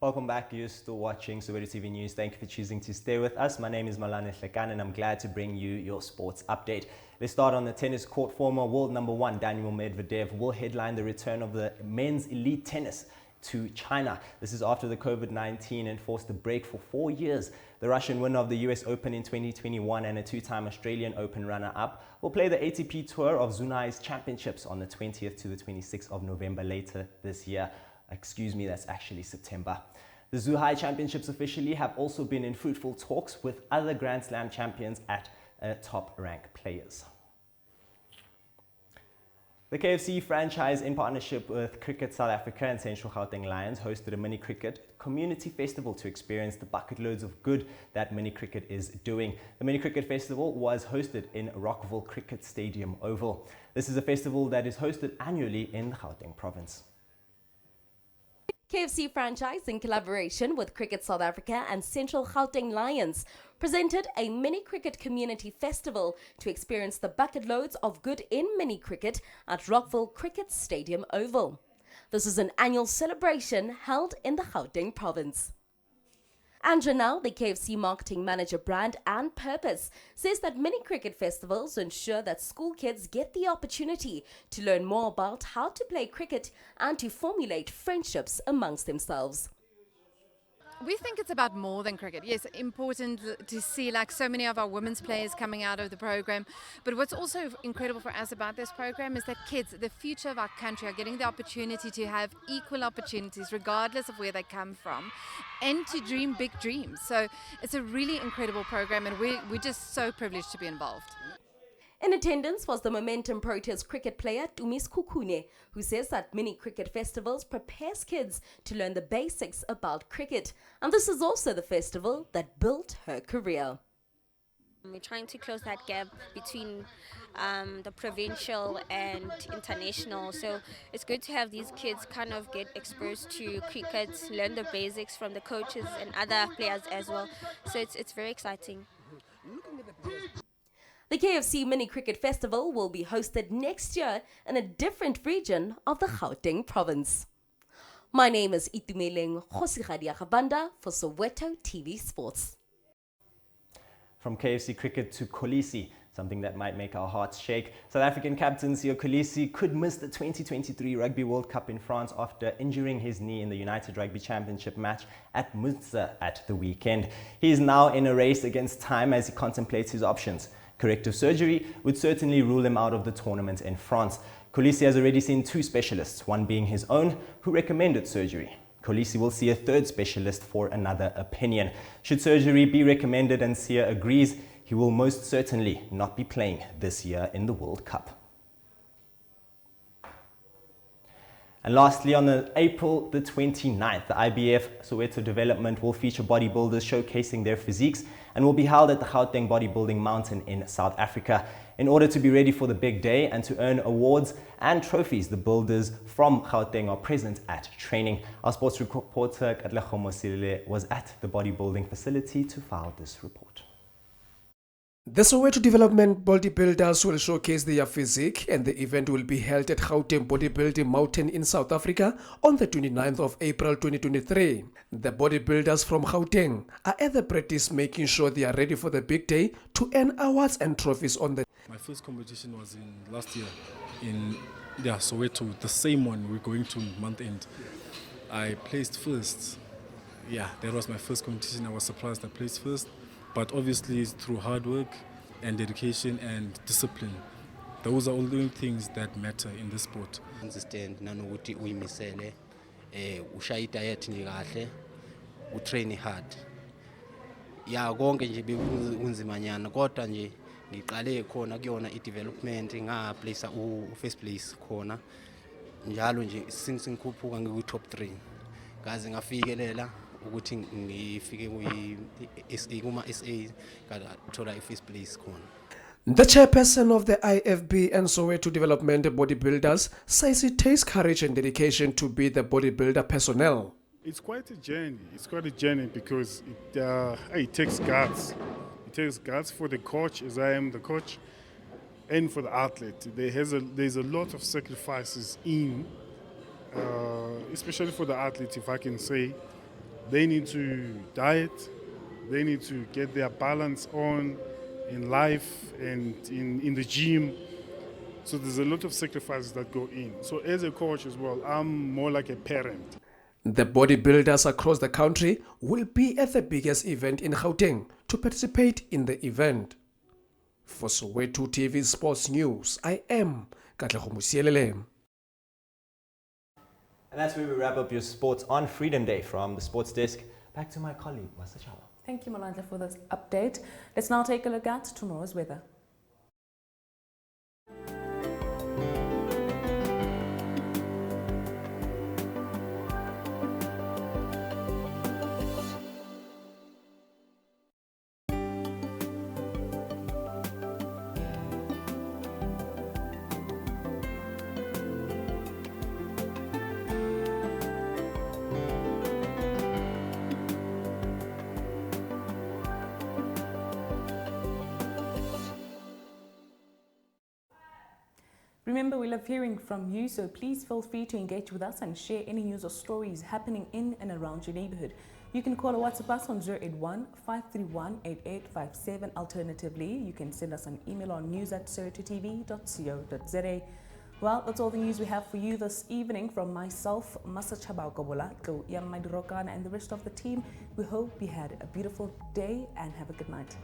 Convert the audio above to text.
Welcome back. You're still watching Soweto TV News. Thank you for choosing to stay with us. My name is Malwandla Hlekane and I'm glad to bring you your sports update. Let's start on the tennis court. Former world number one Daniil Medvedev will headline the return of the men's elite tennis to China. This is after the COVID-19 enforced a break for 4 years. The Russian winner of the US Open in 2021 and a two-time Australian Open runner-up will play the ATP Tour of Zunai's Championships on the 20th to the 26th of November later this year. Excuse me, that's actually September. The Zhuhai Championships officially have also been in fruitful talks with other Grand Slam champions at top-ranked players. The KFC franchise, in partnership with Cricket South Africa and Central Gauteng Lions, hosted a mini cricket community festival to experience the bucket loads of good that mini cricket is doing. The mini cricket festival was hosted in Rockville Cricket Stadium Oval. This is a festival that is hosted annually in the Gauteng province. KFC franchise, in collaboration with Cricket South Africa and Central Gauteng Lions, presented a mini cricket community festival to experience the bucket loads of good in mini cricket at Rockville Cricket Stadium Oval. This is an annual celebration held in the Gauteng province. Andrew Now, the KFC marketing manager brand and purpose, says that mini cricket festivals ensure that school kids get the opportunity to learn more about how to play cricket and to formulate friendships amongst themselves. We think it's about more than cricket. Yes, important to see like so many of our women's players coming out of the program. But what's also incredible for us about this program is that kids, the future of our country, are getting the opportunity to have equal opportunities regardless of where they come from and to dream big dreams. So it's a really incredible program and we're just so privileged to be involved. In attendance was the Momentum Proteas cricket player Tumis Kukune, who says that mini cricket festivals prepares kids to learn the basics about cricket. And this is also the festival that built her career. We're trying to close that gap between the provincial and international. So it's good to have these kids kind of get exposed to cricket, learn the basics from the coaches and other players as well. So it's very exciting. The KFC Mini Cricket Festival will be hosted next year in a different region of the Gauteng province. My name is Nthabiseng Motaung for Soweto TV Sports. From KFC cricket to Kolisi, something that might make our hearts shake. South African captain Siya Kolisi could miss the 2023 Rugby World Cup in France after injuring his knee in the United Rugby Championship match at Munster at the weekend. He is now in a race against time as he contemplates his options. Corrective surgery would certainly rule him out of the tournament in France. Kolisi has already seen two specialists, one being his own, who recommended surgery. Kolisi will see a third specialist for another opinion. Should surgery be recommended and Siya agrees, he will most certainly not be playing this year in the World Cup. And lastly, on April the 29th, the IBF Soweto Development will feature bodybuilders showcasing their physiques and will be held at the Gauteng Bodybuilding Mountain in South Africa. In order to be ready for the big day and to earn awards and trophies, the builders from Gauteng are present at training. Our sports reporter TKatlego Mosielele was at the bodybuilding facility to file this report. The Soweto Development bodybuilders will showcase their physique and the event will be held at Gauteng Bodybuilding Mountain in South Africa on the 29th of April 2023. The bodybuilders from Gauteng are at the practice making sure they are ready for the big day to earn awards and trophies on the... My first competition was in last year in Soweto, the same one we're going to month end. I placed first. Yeah, that was my first competition. I was surprised I placed first. But obviously it's through hard work and dedication and discipline. Those are all the things that matter in this sport. Understand nanokuthi uyimisele ushaya diet nje kahle utrain hard. Ya konke nje bekunzimanyana kodwa nje ngiqale khona kuyona i-development ngaplace u-first place khona njalo nje since ngikhuphuka ngiku top 3 ngaze ngafikelela ukuthi ngifike ku-SA kuma-SA ngathola i-first place khona. The chairperson of the IFB and Soweto Development Bodybuilders says it takes courage and dedication to be the bodybuilder personnel. It's quite a journey. It's quite a journey because it takes guts. It takes guts for the coach, as I am the coach, and for the athlete. There's a lot of sacrifices in, especially for the athlete, if I can say. They need to diet, they need to get their balance on in life and in the gym. So there's a lot of sacrifices that go in. So as a coach as well, I'm more like a parent. The bodybuilders across the country will be at the biggest event in Gauteng to participate in the event. For Soweto TV Sports News, I am TKatlego Mosielele. And that's where we wrap up your sports on Freedom Day. From the sports desk, back to my colleague, Masechaba. Thank you, Malwandla, for this update. Let's now take a look at tomorrow's weather. Remember, we love hearing from you, so please feel free to engage with us and share any news or stories happening in and around your neighborhood. You can call or WhatsApp us on 081-531-8857. Alternatively, you can send us an email on news@sowetotv.co.za. Well, that's all the news we have for you this evening. From myself, Masechaba, Kobola, and the rest of the team, we hope you had a beautiful day and have a good night.